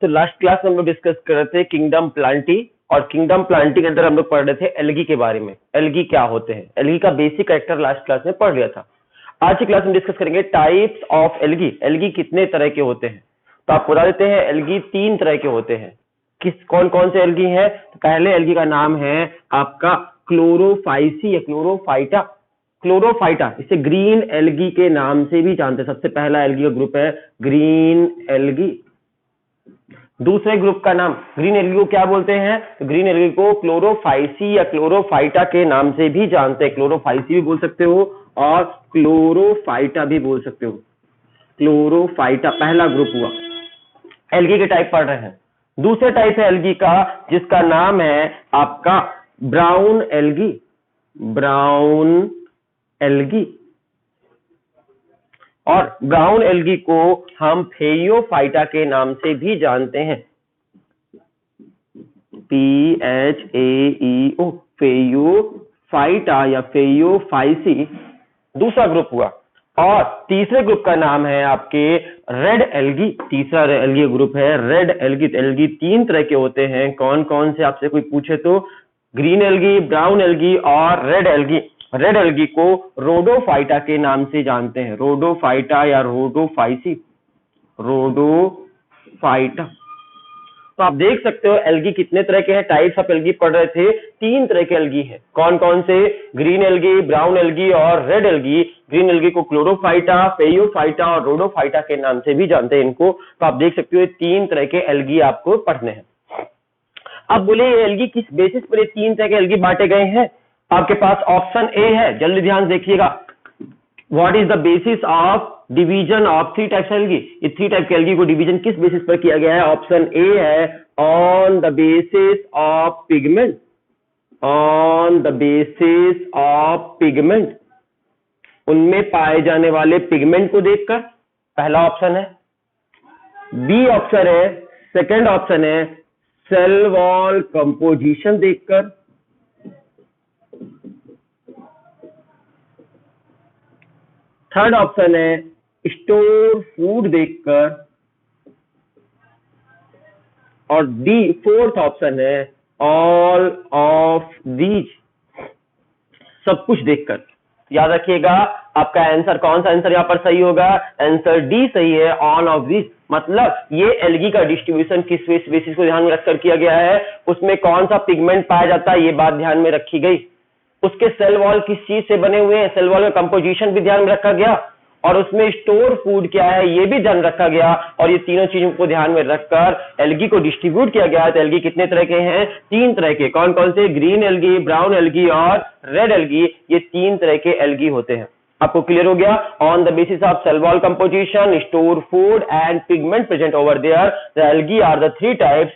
तो last class में हम लोग डिस्कस कर रहे थे किंगडम प्लांटी, और किंगडम प्लांटी के अंदर हम लोग पढ़ रहे थे एल्गी के बारे में। एल्गी क्या होते हैं, एल्गी का बेसिक कैरेक्टर लास्ट क्लास में पढ़ लिया था। आज की क्लास में डिस्कस करेंगे टाइप्स ऑफ एल्गी। एल्गी कितने तरह के होते हैं, तो आप बता देते हैं एल्गी 3 तरह के होते हैं। कौन कौन से एल्गी है? तो पहले एल्गी का नाम है आपका क्लोरोफाइसी या क्लोरोफाइटा। क्लोरोफाइटा, इसे ग्रीन एल्गी के नाम से भी जानते हैं। सबसे पहला एल्गी का ग्रुप है ग्रीन एल्गी। दूसरे ग्रुप का नाम ग्रीन एल्गी को क्या बोलते हैं? तो ग्रीन एल्गी को क्लोरोफाइसी या क्लोरोफाइटा के नाम से भी जानते हैं। क्लोरोफाइसी भी बोल सकते हो और क्लोरोफाइटा भी बोल सकते हो। क्लोरोफाइटा पहला ग्रुप हुआ। एल्गी के टाइप पढ़ रहे हैं। दूसरे टाइप है एल्गी का जिसका नाम है आपका ब्राउन एल्गी। ब्राउन एल्गी, और ब्राउन एल्गी को हम फेयोफाइटा के नाम से भी जानते हैं। PHAEO, फेयोफाइटा या फेयोफाइसी दूसरा ग्रुप हुआ। और तीसरे ग्रुप का नाम है आपके रेड एल्गी। तीसरा एल्गी ग्रुप है रेड एल्गी। एल्गी 3 तरह के होते हैं। कौन कौन से आपसे कोई पूछे तो ग्रीन एल्गी, ब्राउन एल्गी और रेड एल्गी। रेड एल्गी को रोडोफाइटा के नाम से जानते हैं। रोडोफाइटा या रोडोफाइसी, रोडोफाइटा। तो आप देख सकते हो एल्गी कितने तरह के हैं। टाइप्स ऑफ एल्गी पढ़ रहे थे, 3 तरह के एल्गी है। कौन कौन से? ग्रीन एल्गी, ब्राउन एल्गी और रेड एल्गी। ग्रीन एल्गी को क्लोरोफाइटा, फेयोफाइटा और रोडोफाइटा के नाम से भी जानते हैं इनको। तो आप देख सकते हो 3 तरह के एल्गी आपको पढ़ने हैं। अब बोले ये एल्गी किस बेसिस पर ये 3 तरह के एल्गी बांटे गए हैं? आपके पास ऑप्शन ए है, जल्दी ध्यान देखिएगा। What is the basis of division of 3 types algae? ये 3 टाइप के एल्गी को डिवीजन किस बेसिस पर किया गया है? ऑप्शन ए है on the basis of pigment. On the basis of pigment, उनमें पाए जाने वाले पिगमेंट को देखकर, पहला ऑप्शन है। बी ऑप्शन है, सेकंड ऑप्शन है सेल वॉल कंपोजिशन देखकर। थर्ड ऑप्शन है स्टोर फूड देखकर। और डी फोर्थ ऑप्शन है ऑल ऑफ दीज, सब कुछ देखकर। याद रखिएगा आपका आंसर, कौन सा आंसर यहां पर सही होगा? आंसर डी सही है, ऑल ऑफ दीज। मतलब ये एल्गी का डिस्ट्रीब्यूशन किस बेसिस को ध्यान में रखकर किया गया है, उसमें कौन सा पिगमेंट पाया जाता है ये बात ध्यान में रखी गई। उसके सेल वॉल किस चीज से बने हुए हैं, सेल वॉल का कंपोजिशन भी ध्यान में रखा गया, और उसमें स्टोर फूड क्या है ये भी ध्यान रखा गया। और ये तीनों चीजों को ध्यान में रखकर एल्गी को डिस्ट्रीब्यूट किया गया है। तो एल्गी कितने तरह के हैं? 3 तरह के। कौन कौन से? ग्रीन एल्गी, ब्राउन एल्गी और रेड एल्गी। ये 3 तरह के एल्गी होते हैं। आपको क्लियर हो गया? On the basis of cell wall composition, store food and pigment present over there, the algae are the 3 types.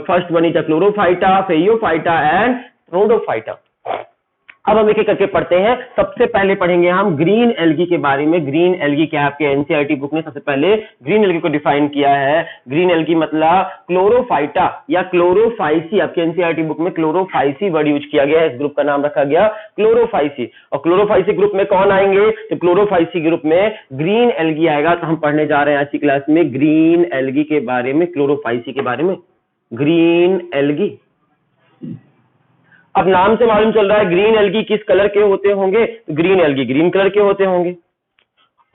First one is chlorophyta, phaeophyta and rhodophyta. अब हम एक एक करके पढ़ते हैं। सबसे पहले पढ़ेंगे हम ग्रीन एल्गी के बारे में। ग्रीन एल्गी क्या है? आपके एनसीईआरटी बुक ने सबसे पहले ग्रीन एल्गी को डिफाइन किया है। ग्रीन एल्गी मतलब क्लोरोफाइटा या क्लोरोफाइसी। आपके एनसीईआरटी बुक में क्लोरोफाइसी वर्ड यूज किया गया है, इस ग्रुप का नाम रखा गया क्लोरोफाइसी। और क्लोरोफाइसी ग्रुप में कौन आएंगे? तो क्लोरोफाइसी ग्रुप में ग्रीन एल्गी आएगा। तो हम पढ़ने जा रहे हैं आज की क्लास में ग्रीन एल्गी के बारे में, क्लोरोफाइसी के बारे में। ग्रीन एल्गी, अब नाम से मालूम चल रहा है ग्रीन एल्गी किस कलर के होते होंगे? ग्रीन एल्गी ग्रीन कलर के होते होंगे।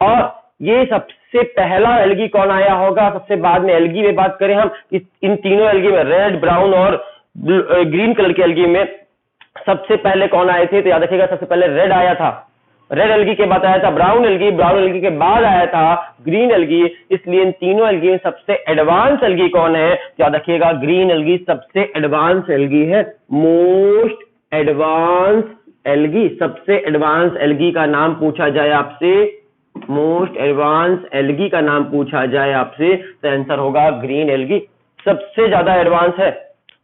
और ये सबसे पहला एल्गी कौन आया होगा? सबसे बाद में एल्गी में बात करें हम, इन तीनों एल्गी में, रेड, ब्राउन और ग्रीन कलर के एल्गी में सबसे पहले कौन आए थे? तो याद रखिएगा सबसे पहले रेड आया था। रेड एल्गी के बाद आया था ब्राउन एल्गी, ब्राउन एल्गी के बाद आया था ग्रीन एल्गी। इसलिए इन तीनों एल्गी में सबसे एडवांस एल्गी कौन है? याद रखिएगा ग्रीन एल्गी सबसे एडवांस एल्गी है। मोस्ट एडवांस एल्गी, सबसे एडवांस एल्गी का नाम पूछा जाए आपसे, मोस्ट एडवांस एल्गी का नाम पूछा जाए आपसे, तो आंसर होगा ग्रीन एल्गी। सबसे ज्यादा एडवांस है।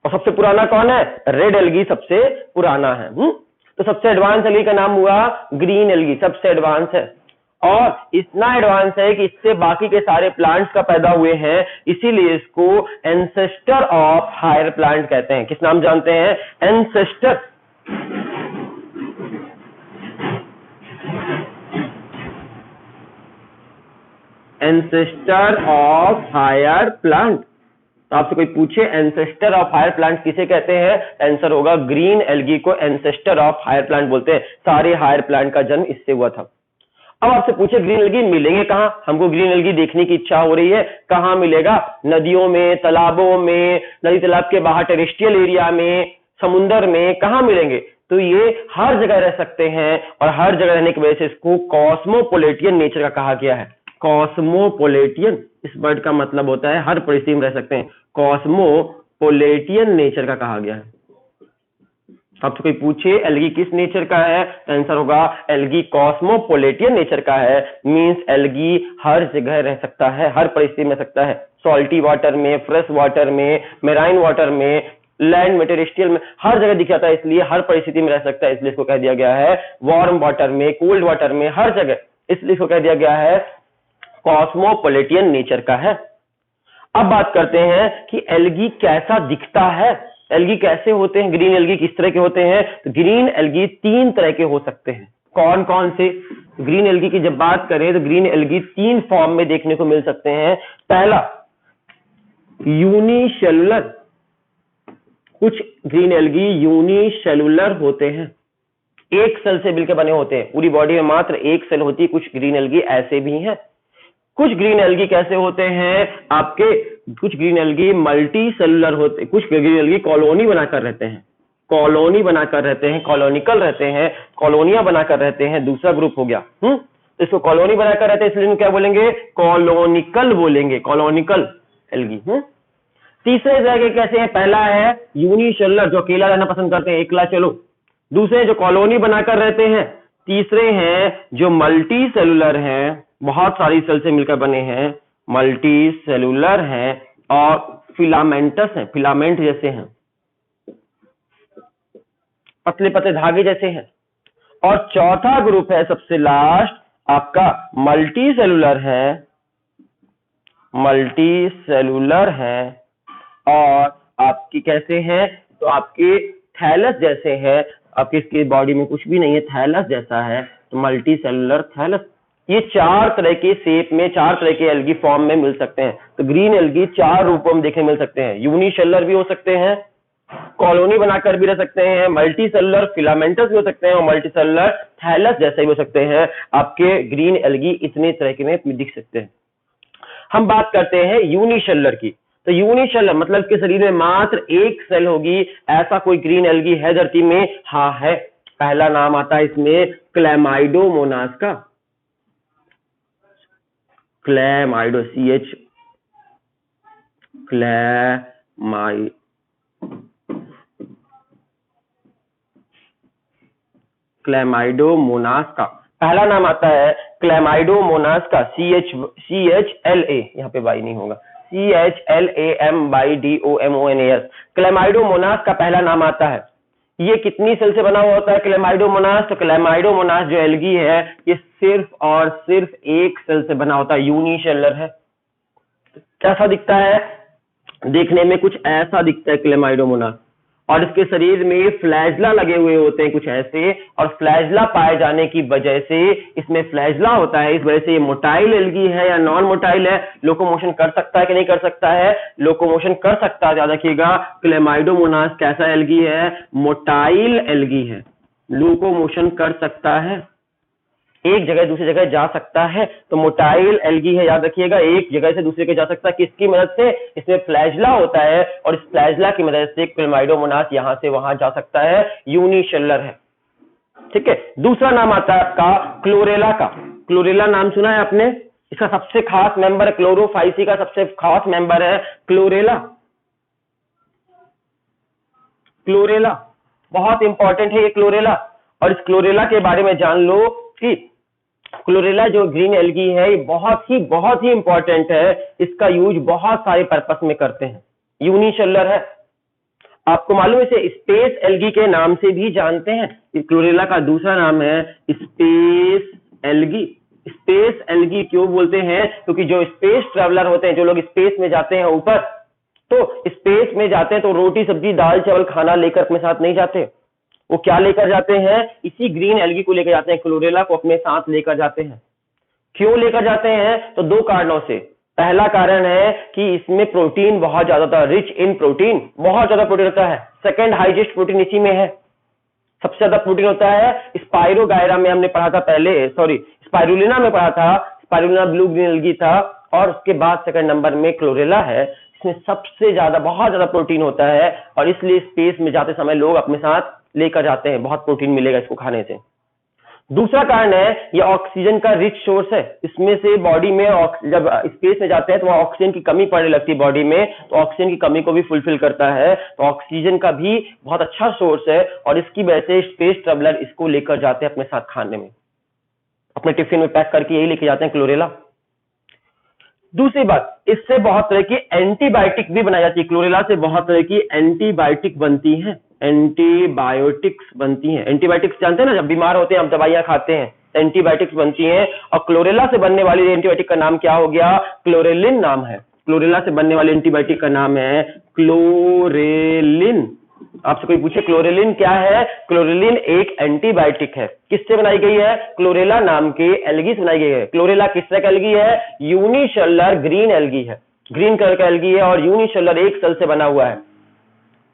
और सबसे पुराना कौन है? रेड एल्गी सबसे पुराना है। तो सबसे एडवांस एल्गी का नाम हुआ ग्रीन एल्गी, सबसे एडवांस है। और इतना एडवांस है कि इससे बाकी के सारे प्लांट्स का पैदा हुए हैं, इसीलिए इसको एंसेस्टर ऑफ हायर प्लांट कहते हैं। किस नाम जानते हैं? Ancestor. Ancestor of higher plant. तो आपसे कोई पूछे एंसेस्टर ऑफ हायर प्लांट किसे कहते हैं, आंसर होगा ग्रीन एल्गी को एंसेस्टर ऑफ हायर प्लांट बोलते हैं। सारे हायर प्लांट का जन्म इससे हुआ था। अब आपसे पूछे ग्रीन एल्गी मिलेंगे कहां, हमको ग्रीन एल्गी देखने की इच्छा हो रही है, कहां मिलेगा, नदियों में, तालाबों में, नदी तालाब के बाहर टेरेस्ट्रियल एरिया में, समुद्र में, कहां मिलेंगे, तो ये हर जगह रह सकते हैं और हर जगह रहने की वजह से इसको कॉस्मोपोलिटियन नेचर का कहा गया है। कॉस्मोपोलिटियन इस वर्ड का मतलब होता है हर परिस्थिति में रह सकते हैं, कॉस्मोपोलिटियन नेचर का कहा गया है। आपसे कोई पूछे एल्गी किस नेचर का है, आंसर होगा एल्गी कॉस्मोपोलिटियन नेचर का है। मींस एल्गी हर जगह रह सकता है, हर परिस्थिति में रह सकता है, सॉल्टी वाटर में, फ्रेश वाटर में, मेराइन वाटर में, लैंड में, टेरेस्ट्रियल में, हर जगह दिख जाता है, इसलिए हर परिस्थिति में रह सकता है, इसलिए इसको कह दिया गया है वार्म वाटर में, कोल्ड वाटर में, हर जगह, इसलिए इसको कह दिया गया है कॉस्मोपोलिटियन नेचर का है। अब बात करते हैं कि एल्गी कैसा दिखता है, एल्गी कैसे होते हैं, ग्रीन एल्गी किस तरह के होते हैं। तो ग्रीन एल्गी 3 तरह के हो सकते हैं। कौन कौन से, ग्रीन एल्गी की जब बात करें तो ग्रीन एल्गी 3 फॉर्म में देखने को मिल सकते हैं। पहला यूनिसेलुलर, कुछ ग्रीन एल्गी यूनिसेलुलर होते हैं, एक सेल से मिलकर बने होते हैं, पूरी बॉडी में मात्र एक सेल होती है। कुछ ग्रीन एल्गी ऐसे भी हैं। कुछ ग्रीन एल्गी कैसे होते हैं आपके, कुछ ग्रीन एल्गी मल्टी सेलुलर होते हैं, कुछ ग्रीन एल्गी कॉलोनी बनाकर रहते हैं, कॉलोनी बनाकर रहते हैं, कॉलोनिकल रहते हैं, कॉलोनियां बनाकर रहते हैं, दूसरा ग्रुप हो गया। इसको कॉलोनी बनाकर रहते हैं, इसलिए क्या बोलेंगे, कॉलोनिकल बोलेंगे, कॉलोनिकल एल्गी। तीसरे जगह कैसे हैं, पहला है यूनिसेलुलर जो अकेला रहना पसंद करते हैं, एकला चलो। दूसरे जो कॉलोनी बनाकर रहते हैं। तीसरे हैं जो मल्टी सेलुलर हैं, बहुत सारी सेल से मिलकर बने हैं, मल्टी सेलुलर हैं और फिलामेंटस हैं, फिलामेंट जैसे हैं, पतले पतले धागे जैसे हैं। और चौथा ग्रुप है सबसे लास्ट आपका मल्टी सेलुलर है, मल्टी सेलुलर है और आपकी कैसे हैं, तो आपके थैलस जैसे है, आपकी इसकी बॉडी में कुछ भी नहीं है, थैलस जैसा है, तो मल्टी सेलुलर थैलस। ये 4 तरह के शेप में, 4 तरह के एल्गी फॉर्म में मिल सकते हैं। तो ग्रीन एल्गी 4 रूपों में देखने मिल सकते हैं, यूनिसेलुलर भी हो सकते हैं, कॉलोनी बनाकर भी रह सकते हैं, मल्टी सेलुलर फिलामेंटस भी हो सकते हैं और मल्टी सेलुलर थैलस जैसे भी हो सकते हैं। आपके ग्रीन एल्गी इतने तरह के में दिख सकते हैं। हम बात करते हैं यूनिसेलुलर की। तो यूनिसेलुलर मतलब इसके शरीर में मात्र एक सेल होगी, ऐसा कोई ग्रीन एल्गी है धरती में? हाँ है। पहला नाम आता है इसमें क्लैमाइडोमोनास का, क्लैमाइडो CH क्लैमाइडोमोनास का पहला नाम आता है क्लैमाइडोमोनास का, CHLA, यहाँ पे बाई नहीं होगा, CHLAMBIDOMONAS। क्लैमाइडोमोनास का पहला नाम आता है। ये कितनी सेल से बना हुआ होता है क्लैमाइडोमोनास? तो क्लैमाइडोमोनास जो एल्गी है ये सिर्फ और सिर्फ एक सेल से बना होता है, यूनिसेलुलर है। कैसा दिखता है? देखने में कुछ ऐसा दिखता है क्लैमाइडोमोनास, और इसके शरीर में फ्लैजला लगे हुए होते हैं कुछ ऐसे, और फ्लैजला पाए जाने की वजह से इसमें फ्लैजला होता है, इस वजह से ये मोटाइल एल्गी है या नॉन मोटाइल है। लोकोमोशन कर सकता है कि नहीं कर सकता है? लोकोमोशन कर सकता है। याद रखिएगा क्लैमाइडोमोनास कैसा एल्गी है? मोटाइल एल्गी है, लोकोमोशन कर सकता है, एक जगह दूसरी जगह जा सकता है, तो मोटाइल एल्गी है। याद रखिएगा एक जगह से दूसरी जगह जा सकता है, किसकी मदद से? इसमें फ्लैजला होता है और इस फ्लैजला की मदद से क्लैमाइडोमोनास यहां से वहां जा सकता है, यूनिसेलुलर है। ठीक है। दूसरा नाम आता है आपका क्लोरेला का। क्लोरेला नाम सुना है आपने? इसका सबसे खास मेंबर है क्लोरोफाइसी का सबसे खास मेंबर है क्लोरेला। क्लोरेला बहुत इंपॉर्टेंट है ये क्लोरेला, और इस क्लोरेला के बारे में जान लो कि क्लोरेला जो ग्रीन एल्गी है ये बहुत ही इंपॉर्टेंट है। इसका यूज बहुत सारे पर्पस में करते हैं, यूनिसेलुलर है। आपको मालूम है इसे स्पेस एल्गी के नाम से भी जानते हैं। क्लोरेला का दूसरा नाम है स्पेस एल्गी। स्पेस एल्गी क्यों बोलते हैं? क्योंकि जो स्पेस ट्रेवलर होते हैं, जो लोग स्पेस में जाते हैं ऊपर, तो स्पेस में जाते हैं तो रोटी सब्जी दाल चावल खाना लेकर अपने साथ नहीं जाते, वो क्या लेकर जाते हैं? इसी ग्रीन एल्गी को लेकर जाते हैं, क्लोरेला को अपने साथ लेकर जाते हैं। क्यों लेकर जाते हैं? तो 2 कारणों से। पहला कारण है कि इसमें प्रोटीन बहुत ज्यादा था, रिच इन प्रोटीन, बहुत ज्यादा प्रोटीन होता है। सेकंड हाईएस्ट प्रोटीन इसी में है, सबसे ज्यादा प्रोटीन होता है। स्पाइरोगायरा में हमने पढ़ा था पहले, सॉरी स्पाइरुलिना में पढ़ा था, स्पाइरुलिना ब्लू ग्रीन एल्गी था, और उसके बाद सेकंड नंबर में क्लोरेला है। इसमें सबसे ज्यादा बहुत ज्यादा प्रोटीन होता है, और इसलिए स्पेस में जाते समय लोग अपने साथ लेकर जाते हैं, बहुत प्रोटीन मिलेगा इसको खाने से। दूसरा कारण है ये ऑक्सीजन का रिच सोर्स है। इसमें से बॉडी में जब स्पेस में जाते हैं तो वहां ऑक्सीजन की कमी पड़ने लगती है बॉडी में, तो ऑक्सीजन की कमी को भी फुलफिल करता है, तो ऑक्सीजन का भी बहुत अच्छा सोर्स है, और इसकी वजह से स्पेस ट्रैवलर इसको लेकर जाते हैं अपने साथ खाने में, अपने टिफिन में पैक करके यही लेके जाते हैं क्लोरेला। दूसरी बात, इससे बहुत तरह की एंटीबायोटिक भी बनाई जाती है। क्लोरेला से बहुत तरह की एंटीबायोटिक बनती हैं, एंटीबायोटिक्स बनती हैं। एंटीबायोटिक्स जानते हैं ना, जब बीमार होते हैं हम दवाइयां खाते हैं, एंटीबायोटिक्स बनती हैं। और क्लोरेला से बनने वाली एंटीबायोटिक का नाम क्या हो गया? क्लोरेलिन नाम है। क्लोरेला से बनने वाली एंटीबायोटिक का नाम है क्लोरेलिन। आपसे कोई पूछे क्लोरेलिन क्या है? क्लोरेलिन एक एंटीबायोटिक है। किससे बनाई गई है? क्लोरेला नाम के एल्गी से बनाई गई है। क्लोरेला किस तरह का एल्गी है? यूनिसेलुलर ग्रीन एल्गी है, ग्रीन कलर का एल्गी है, और यूनिसेलुलर एक सेल से बना हुआ है।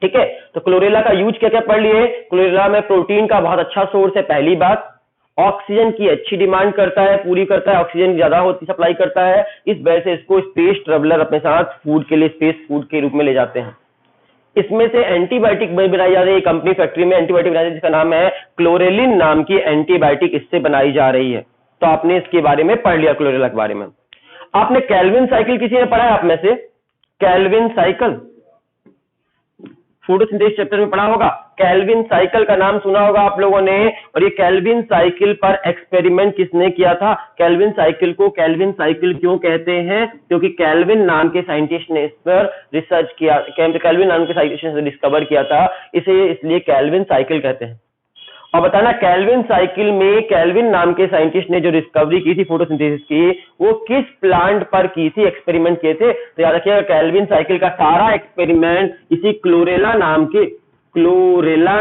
ठीक है, तो क्लोरेला का यूज क्या क्या पढ़ लिए? क्लोरेला में प्रोटीन का बहुत अच्छा सोर्स है, पहली बात। ऑक्सीजन की अच्छी डिमांड करता है, पूरी करता है, ऑक्सीजन ज्यादा होती सप्लाई करता है, इस वजह से इसको स्पेस ट्रेवलर अपने साथ फूड के लिए, स्पेस फूड के रूप में ले जाते हैं। इसमें से एंटीबायोटिक बनाई जा रही है, कंपनी फैक्ट्री में एंटीबायोटिक बनाई, जिसका नाम है क्लोरेलिन नाम की एंटीबायोटिक, इससे बनाई जा रही है। तो आपने इसके बारे में पढ़ लिया, क्लोरेला के बारे में। आपने कैल्विन साइकिल किसी ने पढ़ा है आप में से? कैल्विन साइकिल फोटोसिंथेसिस चैप्टर में पढ़ा होगा। कैल्विन साइकिल का नाम सुना होगा आप लोगों ने। और ये कैल्विन साइकिल पर एक्सपेरिमेंट किसने किया था? कैल्विन साइकिल को कैल्विन साइकिल क्यों कहते हैं? क्योंकि कैल्विन नाम के साइंटिस्ट ने इस पर रिसर्च किया, कैल्विन नाम के साइंटिस्ट ने डिस्कवर किया था, इसे इसलिए कैल्विन साइकिल कहते हैं। और बताना, कैल्विन साइकिल में कैल्विन नाम के साइंटिस्ट ने जो डिस्कवरी की थी फोटोसिंथेसिस की, वो किस प्लांट पर की थी, एक्सपेरिमेंट किए थे? तो याद रखिएगा, कैल्विन साइकिल का सारा एक्सपेरिमेंट इसी क्लोरेला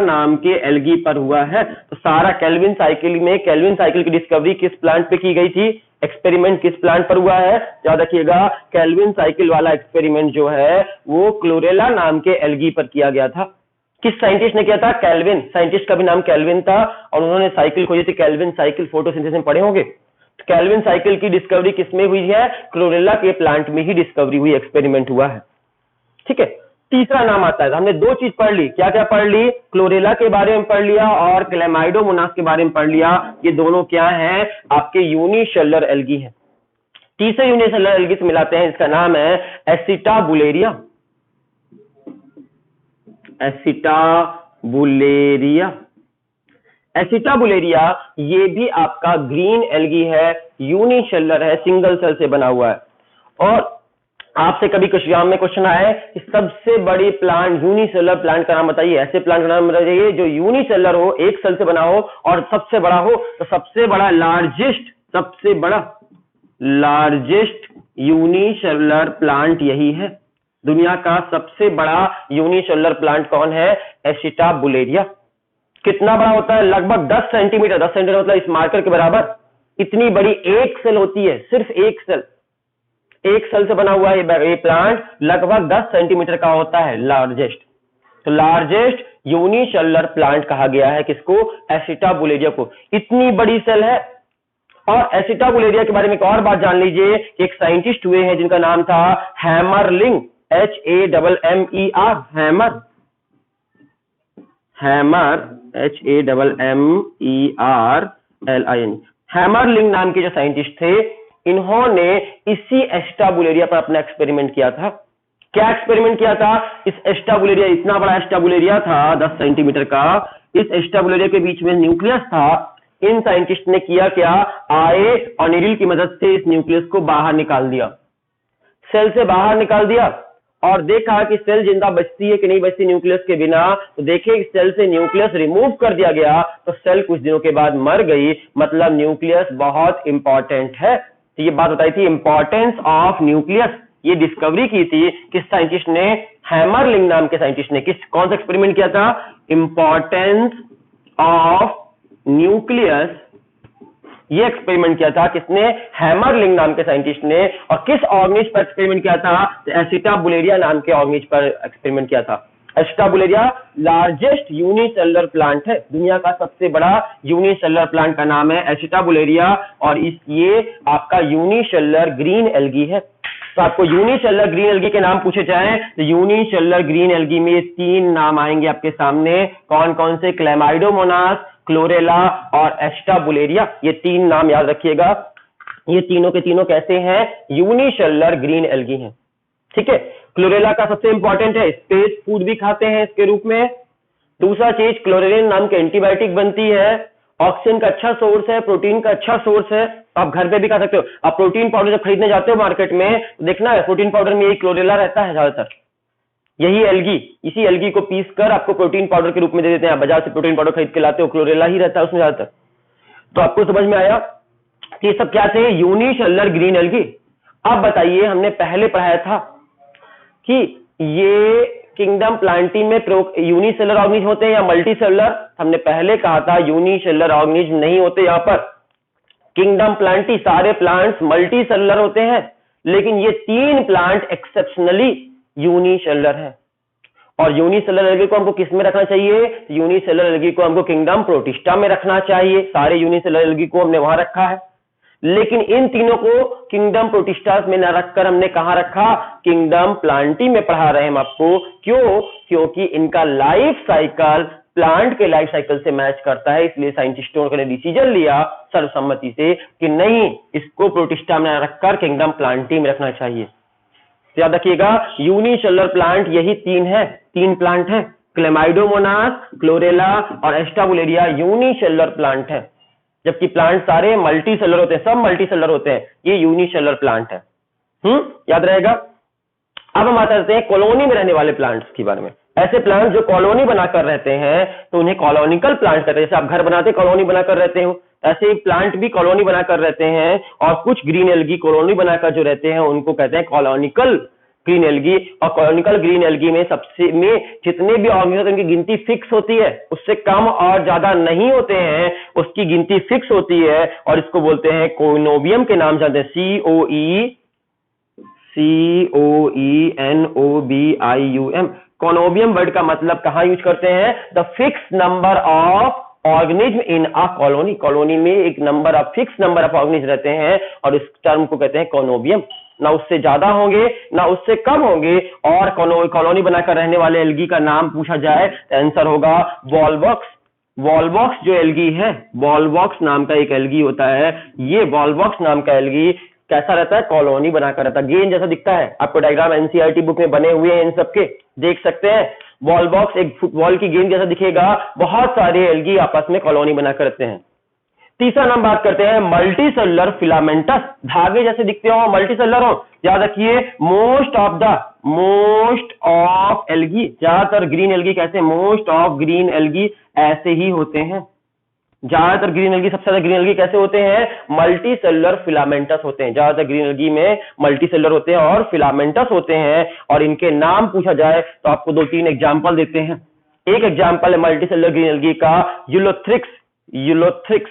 नाम के एल्गी पर हुआ है। तो सारा कैल्विन साइकिल की डिस्कवरी किस प्लांट पे की गई थी? एक्सपेरिमेंट किस प्लांट पर हुआ है? याद रखिएगा, कैल्विन साइकिल वाला एक्सपेरिमेंट जो है वो क्लोरेला नाम के एल्गी पर किया गया था। किस साइंटिस्ट ने किया था? कैल्विन। साइंटिस्ट का भी नाम कैल्विन था, और उन्होंने साइकिल खोजी थी, कैल्विन साइकिल, फोटोसिंथेसिस में पढ़े होंगे। तो कैल्विन साइकिल की डिस्कवरी किसमें हुई है? क्लोरेला के प्लांट में ही डिस्कवरी हुई, एक्सपेरिमेंट हुआ है। ठीक है, तीसरा नाम आता है। हमने दो चीज पढ़ ली, क्या क्या पढ़ ली? क्लोरेला के बारे में पढ़ लिया और क्लेमाइडोमोनास के बारे में पढ़ लिया। ये दोनों क्या है? आपके यूनिसेलुलर एल्गी है। तीसरे यूनिसेलुलर एल्गी से मिलाते हैं, इसका नाम है एसिटाबुलेरिया। एसिटाबुलेरिया ये भी आपका ग्रीन एल्गी है, यूनिसेलुलर है, सिंगल सेल से बना हुआ है। और आपसे कभी एग्जाम में क्वेश्चन आए कि सबसे बड़ी प्लांट, यूनिसेलुलर प्लांट का नाम बताइए, ऐसे प्लांट का नाम बताइए जो यूनिसेलुलर हो, एक सेल से बना हो और सबसे बड़ा हो। तो सबसे बड़ा लार्जेस्ट यूनिसेलुलर प्लांट यही है। दुनिया का सबसे बड़ा यूनिसेलुलर प्लांट कौन है? एसिटाबुलेरिया। कितना बड़ा होता है? लगभग 10 सेंटीमीटर, 10 सेंटीमीटर मतलब इस मार्कर के बराबर। इतनी बड़ी एक सेल होती है, सिर्फ एक सेल से बना हुआ है ये प्लांट, लगभग 10 सेंटीमीटर का होता है, लार्जेस्ट। तो लार्जेस्ट यूनिसेलुलर प्लांट कहा गया है किसको? एसिटाबुलेरिया को। इतनी बड़ी सेल है। और एसिटाबुलेरिया के बारे में एक और बात जान लीजिए कि एक साइंटिस्ट हुए हैं जिनका नाम था हैमरलिंग, HAMMERLIN। हैमरलिंग नाम के जो साइंटिस्ट थे, इन्होंने इसी एसिटाबुलेरिया पर अपना एक्सपेरिमेंट किया था। क्या एक्सपेरिमेंट किया था? इस एसिटाबुलेरिया, इतना बड़ा एसिटाबुलेरिया था 10 सेंटीमीटर का, इस एसिटाबुलेरिया के बीच में न्यूक्लियस था। इन साइंटिस्ट ने किया क्या? आए और नीडल की मदद से इस न्यूक्लियस को बाहर निकाल दिया, सेल से बाहर निकाल दिया, और देखा कि सेल जिंदा बचती है कि नहीं बचती न्यूक्लियस के बिना। तो देखे सेल से न्यूक्लियस रिमूव कर दिया गया तो सेल कुछ दिनों के बाद मर गई। मतलब न्यूक्लियस बहुत इंपॉर्टेंट है। तो ये बात बताई थी, इंपॉर्टेंस ऑफ न्यूक्लियस। ये डिस्कवरी की थी किस साइंटिस्ट ने? हैमरलिंग नाम के साइंटिस्ट ने। कौन सा एक्सपेरिमेंट किया था? इंपॉर्टेंस ऑफ न्यूक्लियस ये एक्सपेरिमेंट किया था किसने? हैमरलिंग नाम के साइंटिस्ट ने। और किस ऑर्गेनिज पर एक्सपेरिमेंट किया था? तो एसिटाबुलेरिया नाम के ऑर्गेनिज पर एक्सपेरिमेंट किया था। एसिटाबुलेरिया लार्जेस्ट यूनिसेलुलर प्लांट है, दुनिया का सबसे बड़ा यूनिसेलुलर प्लांट का नाम है एसिटाबुलेरिया। और ये आपका यूनिसेलुलर ग्रीन एल्गी है। तो आपको यूनिसेलुलर ग्रीन एल्गी के नाम पूछे जाएं तो यूनिसेलुलर ग्रीन एल्गी में 3 नाम आएंगे आपके सामने। कौन कौन से? क्लेमाइडोमोनास, क्लोरेला और एस्टाबुलेरिया। ये 3 नाम याद रखिएगा। ये तीनों के तीनों कैसे हैं? यूनिसेलुलर ग्रीन एल्गी हैं। ठीक है। क्लोरेला का सबसे इंपॉर्टेंट है, स्पेस फूड भी खाते हैं इसके रूप में। दूसरा चीज, क्लोरेलिन नाम के एंटीबायोटिक बनती है, ऑक्सीजन का अच्छा सोर्स है, प्रोटीन का अच्छा सोर्स है। आप घर पे भी खा सकते हो। आप प्रोटीन पाउडर जब खरीदने जाते हो मार्केट में, तो देखना है प्रोटीन पाउडर में यही क्लोरेला रहता है ज्यादातर। यही एल्गी, इसी एल्गी को पीस कर आपको प्रोटीन पाउडर के रूप में दे देते हैं। बाजार से प्रोटीन पाउडर खरीद के लाते हो, क्लोरेला ही रहता है उसमें ज्यादातर। तो आपको समझ में आया कि ये सब क्या थे? Unicellular green algae. अब बताइए, हमने पहले पढ़ाया था कि ये किंगडम प्लांटी में यूनिसेलुलर ऑर्गेनिज्म होते हैं या मल्टीसेलुलर? हमने पहले कहा था यूनिसेलुलर ऑर्गेनिज्म नहीं होते यहां पर। किंगडम प्लांटी सारे प्लांट्स मल्टीसेलुलर होते हैं, लेकिन ये 3 प्लांट एक्सेप्शनली यूनिसेलुलर है। और यूनिसेलुलर एल्गी को हमको किस में रखना चाहिए? यूनिसेलुलर एल्गी को हमको किंगडम प्रोटिस्टा में रखना चाहिए। सारे यूनिसेलुलर एल्गी को हमने वहां रखा है, लेकिन इन तीनों को किंगडम प्रोटिस्टास में न रखकर हमने कहां रखा? किंगडम प्लांटी में पढ़ा रहे हैं हम आपको। क्यों? क्योंकि इनका लाइफ साइकिल प्लांट के लाइफ साइकिल से मैच करता है। इसलिए साइंटिस्टों ने डिसीजन लिया सर्वसम्मति से कि नहीं, इसको प्रोटिस्टा में रखकर किंगडम प्लांटी में रखना चाहिए। याद रखिएगा, यूनिसेलुलर प्लांट यही 3 है, 3 प्लांट है। क्लेमाइडोमोनास, क्लोरेला और एस्टाबुलेरिया यूनिसेलुलर प्लांट है, जबकि प्लांट सारे मल्टीसेलुलर होते हैं, सब मल्टीसेलुलर होते हैं। ये यूनिसेलुलर प्लांट है। याद रहेगा। अब हम आते हैं कॉलोनी में रहने वाले प्लांट्स के बारे में। ऐसे प्लांट जो कॉलोनी बनाकर रहते हैं तो उन्हें कॉलोनिकल प्लांट कहते हैं। जैसे आप घर बनाते कॉलोनी बनाकर रहते हो, ऐसे ही प्लांट भी कॉलोनी बनाकर रहते हैं। और कुछ ग्रीन एल्गी कॉलोनी बनाकर जो रहते हैं उनको कहते हैं कॉलोनिकल ग्रीन एल्गी। और कॉलोनिकल ग्रीन एल्गी में जितने भी ऑर्गेनिज्म उनकी गिनती फिक्स होती है, उससे कम और ज्यादा नहीं होते हैं, उसकी गिनती फिक्स होती है। और इसको बोलते हैं कोइनोबियम के नाम जानते हैं, COENOBIUM। कॉनोबियम वर्ड का मतलब कहां यूज करते हैं? The fix number of organism in a colony. Colony में एक number of fix number of organism रहते हैं और इस टर्म को कहते हैं कॉनोबियम। ना उससे ज्यादा होंगे ना उससे कम होंगे। और कॉलोनी बनाकर रहने वाले एल्गी का नाम पूछा जाए तो आंसर होगा वॉलवॉक्स। वॉलवॉक्स जो एल्गी है, वॉलवॉक्स नाम का एक एल्गी होता है। ये वॉलवॉक्स नाम का एल्गी कैसा रहता है? कॉलोनी बनाकर रहता है। गेंद जैसा दिखता है। आपको डायग्राम एनसीईआरटी बुक में बने हुए हैं, इन सबके देख सकते हैं। वॉलवॉक्स एक फुटबॉल की गेंद जैसा दिखेगा। बहुत सारे एल्गी आपस में कॉलोनी बनाकर रहते हैं। तीसरा नाम बात करते हैं मल्टीसेलुलर फिलामेंटस। धागे जैसे दिखते हो, मल्टीसेलुलर हो। याद रखिए, मोस्ट ऑफ एल्गी, ज्यादातर ग्रीन एल्गी कैसे? मोस्ट ऑफ ग्रीन एल्गी ऐसे ही होते हैं। ज्यादातर ग्रीन एल्गी, सबसे ज्यादा ग्रीन एल्गी कैसे होते हैं? मल्टीसेलुलर फिलामेंटस होते हैं। ज्यादातर ग्रीन एल्गी में मल्टीसेलुलर होते हैं और फिलामेंटस होते हैं। और इनके नाम पूछा जाए तो आपको 2-3 एग्जाम्पल देते हैं। एक एग्जाम्पल है मल्टीसेलुलर ग्रीन एल्गी का यूलोथ्रिक्स। यूलोथ्रिक्स।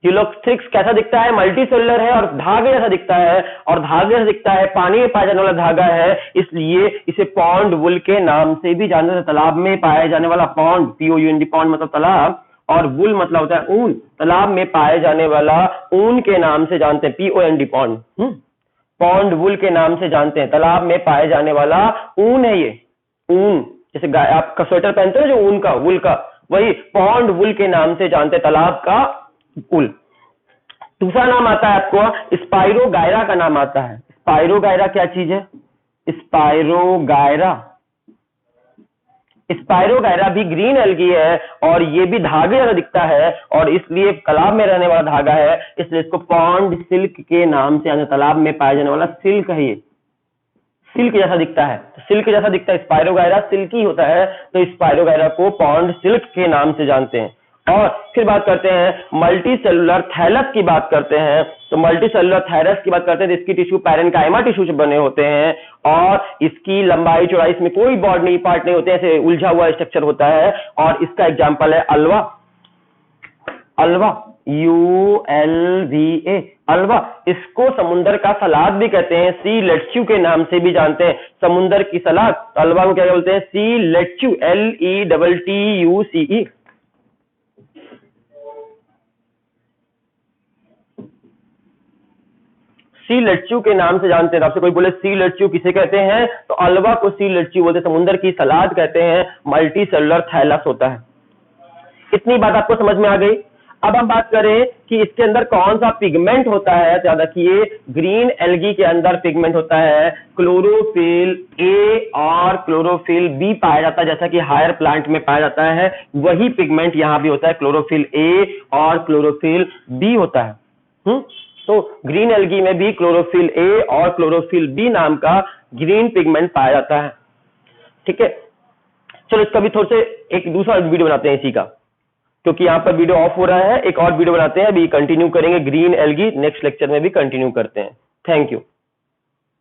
यूलोथ्रिक्स कैसा दिखता है? मल्टीसेलुलर है और धागे जैसा दिखता है। और धागे जैसा दिखता है, पानी में पाया जाने वाला धागा है, इसलिए इसे पॉन्ड वुल के नाम से भी जानते हैं। तालाब में पाया जाने वाला पॉन्ड, POUND पॉन्ड मतलब तालाब, और वुल मतलब होता है ऊन। तालाब में पाए जाने वाला ऊन के नाम से जानते हैं, POND पॉन्ड। पॉन्ड वुल के नाम से जानते हैं। तालाब में पाए जाने वाला ऊन है ये। ऊन जैसे आपका स्वेटर पहनते हो जो ऊन का, वुल का, वही पॉन्ड वुल के नाम से जानते हैं, तालाब का वुल। दूसरा नाम आता है आपको स्पाइरोगायरा का नाम आता है। स्पाइरोगायरा क्या चीज है? स्पाइरोगायरा भी ग्रीन एल्गी है और ये भी धागे जैसा दिखता है और इसलिए तालाब में रहने वाला धागा है, इसलिए इसको पॉन्ड सिल्क के नाम से, तालाब में पाया जाने वाला सिल्क है। ये सिल्क जैसा दिखता है, सिल्क जैसा दिखता है, स्पाइरोगायरा सिल्की होता है, तो स्पाइरोगायरा को पॉन्ड सिल्क के नाम से जानते हैं। और फिर बात करते हैं मल्टी सेलुलर थैलस की बात करते हैं। तो मल्टी सेलुलर थैलस की बात करते हैं तो इसकी टिश्यू पैरेन्काइमा टिश्यू से बने होते हैं और इसकी लंबाई चौड़ाई इसमें कोई बॉडी पार्ट नहीं होते, ऐसे उलझा हुआ स्ट्रक्चर होता है। और इसका एग्जाम्पल है अल्वा, अल्वा ULVA, अल्वा। इसको समुंदर का सलाद भी कहते हैं, सी लेट्स्यू के नाम से भी जानते हैं, समुंदर की सलाद। तो अल्वा को क्या बोलते हैं? सी लेट्स्यू, LETTUCE। सी लेट्स्यू के नाम से जानते हैं। आपसे कोई बोले सी लेट्स्यू किसे कहते हैं, तो अल्वा को सी लेट्स्यू बोलते हैं, समुंदर की सलाद कहते हैं, मल्टी सेलुलर थैलस होता है। इतनी बात आपको समझ में आ गई। अब हम बात करें कि इसके अंदर कौन सा पिगमेंट होता है। याद रखिए ग्रीन एल्गी के अंदर पिगमेंट होता है क्लोरोफिल ए और क्लोरोफिल बी पाया जाता है, जैसा कि हायर प्लांट में पाया जाता है। वही पिगमेंट यहां भी होता है, क्लोरोफिल ए और क्लोरोफिल बी होता है। तो ग्रीन एल्गी में भी क्लोरोफिल ए और क्लोरोफिल बी नाम का ग्रीन पिगमेंट पाया जाता है। ठीक है, चलो इसका भी थोड़ा से एक दूसरा वीडियो बनाते हैं इसी का, क्योंकि यहाँ पर वीडियो ऑफ हो रहा है। एक और वीडियो बनाते हैं, अभी कंटिन्यू करेंगे ग्रीन एल्गी, नेक्स्ट लेक्चर में भी कंटिन्यू करते हैं। Thank you.